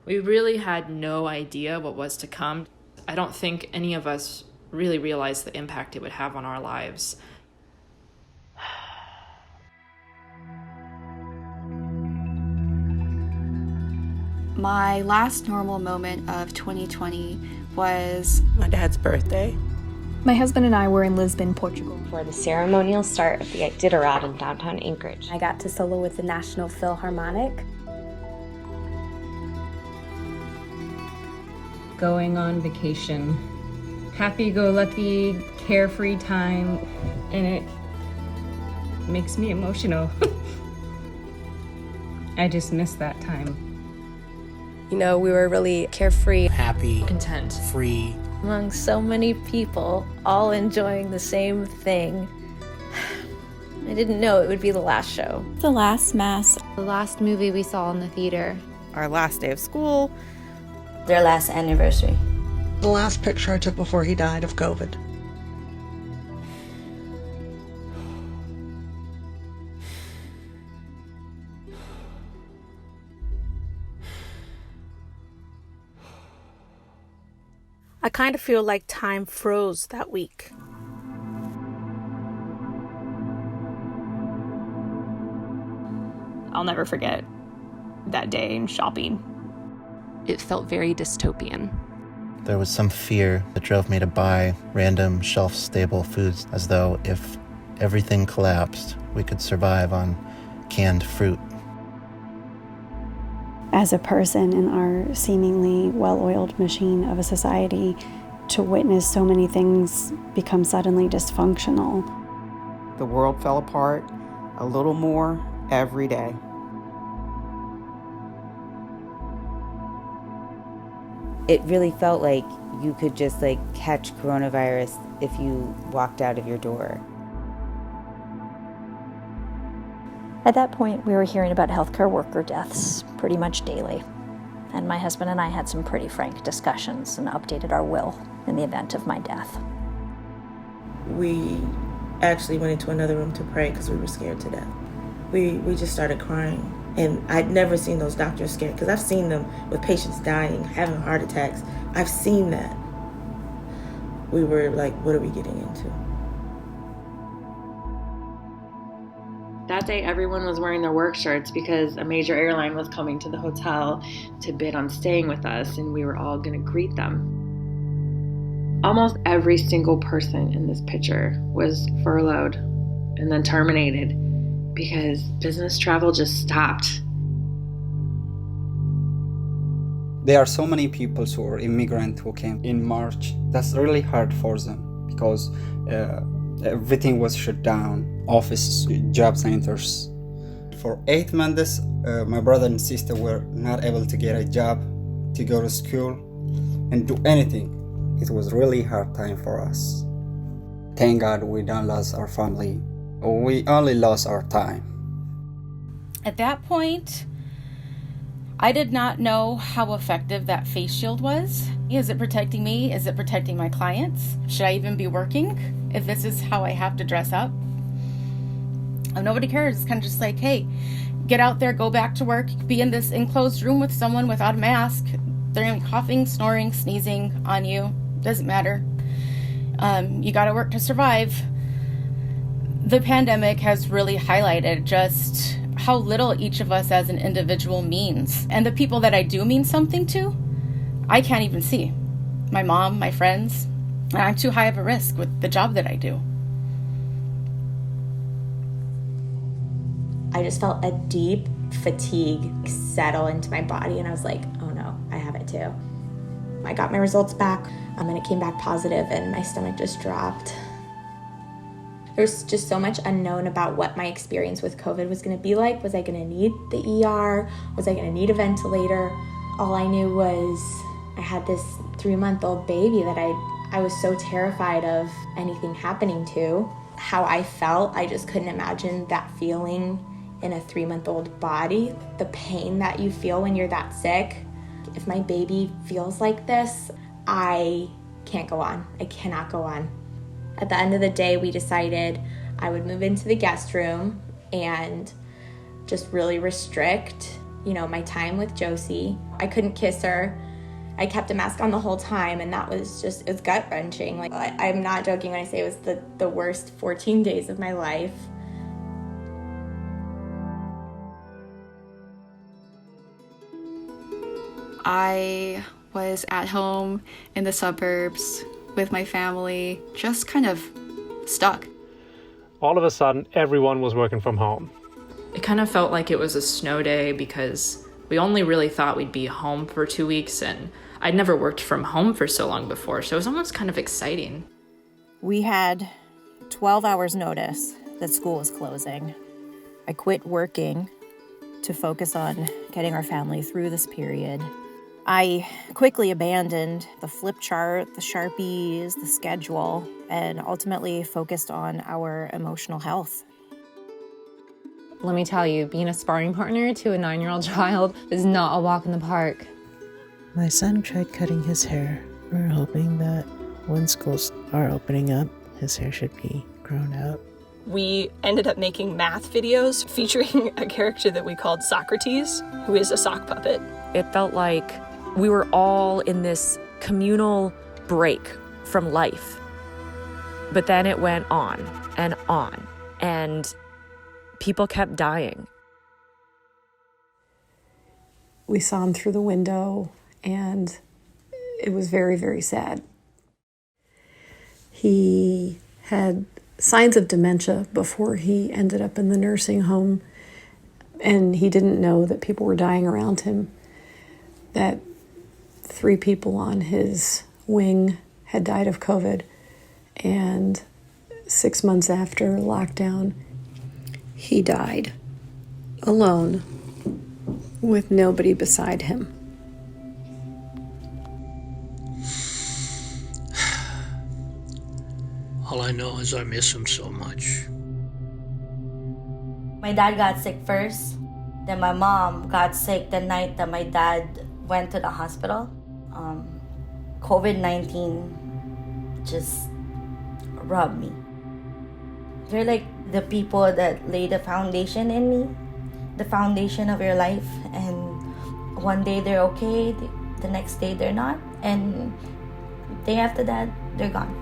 We really had no idea what was to come. I don't think any of us really realized the impact it would have on our lives. My last normal moment of 2020 was my dad's birthday. My husband and I were in Lisbon, Portugal, for the ceremonial start of the Iditarod in downtown Anchorage. I got to solo with the National Philharmonic. Going on vacation. Happy-go-lucky, carefree time, and it makes me emotional. I just miss that time. You know, we were really carefree, happy, content, free, among so many people, all enjoying the same thing. I didn't know it would be the last show. the last mass, the last movie we saw in the theater, Our last day of school. Their last anniversary. The last picture I took before he died of COVID. I kind of feel like time froze that week. I'll never forget that day in shopping. It felt very dystopian. There was some fear that drove me to buy random shelf-stable foods as though if everything collapsed, we could survive on canned fruit. As a person in our seemingly well-oiled machine of a society, to witness so many things become suddenly dysfunctional. The world fell apart a little more every day. It really felt like you could just catch coronavirus if you walked out of your door. At that point, we were hearing about healthcare worker deaths pretty much daily. And my husband and I had some pretty frank discussions and updated our will in the event of my death. We actually went into another room to pray because we were scared to death. We just started crying. And I'd never seen those doctors scared because I've seen them with patients dying, having heart attacks. I've seen that. We were like, what are we getting into? That day, everyone was wearing their work shirts because a major airline was coming to the hotel to bid on staying with us, and we were all going to greet them. Almost every single person in this picture was furloughed and then terminated because business travel just stopped. There are so many people who are immigrant who came in March. That's really hard for them because everything was shut down, office, job centers. For 8 months, my brother and sister were not able to get a job, to go to school, and do anything. It was really hard time for us. Thank God we don't lose our family. We only lost our time. At that point, I did not know how effective that face shield was. Is it protecting me? Is it protecting my clients? Should I even be working if this is how I have to dress up? And nobody cares. It's kind of just like, hey, get out there, go back to work, be in this enclosed room with someone without a mask. They're going to be coughing, snoring, sneezing on you. Doesn't matter. You got to work to survive. The pandemic has really highlighted just how little each of us as an individual means. And the people that I do mean something to, I can't even see. My mom, my friends, and I'm too high of a risk with the job that I do. I just felt a deep fatigue settle into my body, and I was like, oh no, I have it too. I got my results back, and it came back positive, and my stomach just dropped. There's just so much unknown about what my experience with COVID was going to be like. Was I going to need the ER? Was I going to need a ventilator? All I knew was I had this 3-month-old baby that I was so terrified of anything happening to. How I felt, I just couldn't imagine that feeling in a 3-month-old body. The pain that you feel when you're that sick. If my baby feels like this, I can't go on. I cannot go on. At the end of the day, we decided I would move into the guest room and just really restrict, my time with Josie. I couldn't kiss her. I kept a mask on the whole time, and that was just, it's gut-wrenching. Like, I'm not joking when I say it was the worst 14 days of my life. I was at home in the suburbs with my family, just kind of stuck. All of a sudden, everyone was working from home. It kind of felt like it was a snow day because we only really thought we'd be home for 2 weeks, and I'd never worked from home for so long before, so it was almost kind of exciting. We had 12 hours notice that school was closing. I quit working to focus on getting our family through this period. I quickly abandoned the flip chart, the Sharpies, the schedule, and ultimately focused on our emotional health. Let me tell you, being a sparring partner to a 9-year-old child is not a walk in the park. My son tried cutting his hair. We were hoping that when schools are opening up, his hair should be grown out. We ended up making math videos featuring a character that we called Socrates, who is a sock puppet. It felt like we were all in this communal break from life. But then it went on, and people kept dying. We saw him through the window, and it was very, very sad. He had signs of dementia before he ended up in the nursing home, and he didn't know that people were dying around him, that 3 people on his wing had died of COVID, and 6 months after lockdown, he died alone with nobody beside him. All I know is I miss him so much. My dad got sick first. Then my mom got sick the night that my dad went to the hospital. COVID-19 just robbed me. They're like the people that lay the foundation in me, the foundation of your life. And one day they're okay, the next day they're not. And the day after that, they're gone.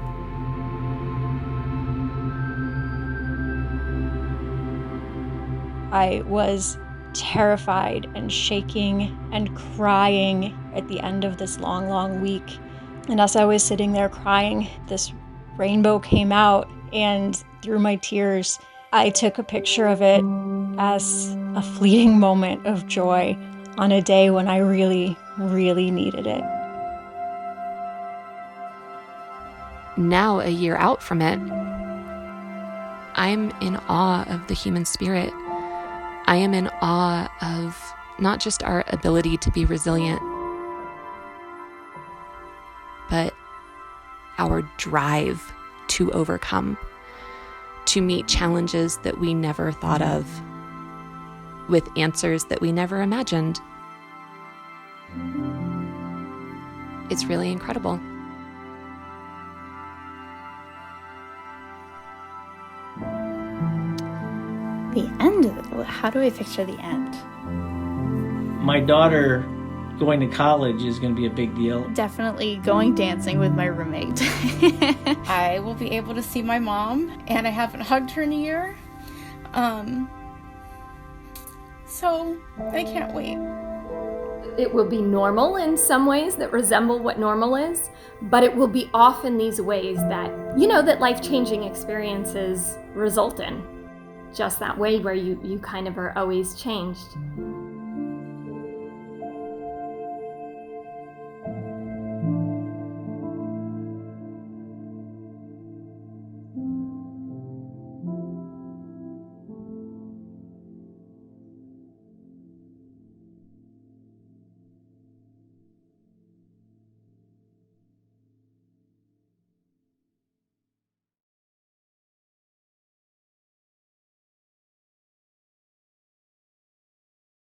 I was terrified and shaking and crying at the end of this long, long week. And as I was sitting there crying, this rainbow came out, and through my tears, I took a picture of it as a fleeting moment of joy on a day when I really, really needed it. Now, a year out from it, I'm in awe of the human spirit. I am in awe of not just our ability to be resilient, but our drive to overcome, to meet challenges that we never thought of, with answers that we never imagined. It's really incredible. The end? How do I picture the end? My daughter going to college is going to be a big deal. Definitely going dancing with my roommate. I will be able to see my mom, and I haven't hugged her in a year. So I can't wait. It will be normal in some ways that resemble what normal is, but it will be off in these ways that, that life-changing experiences result in. Just that way where you kind of are always changed.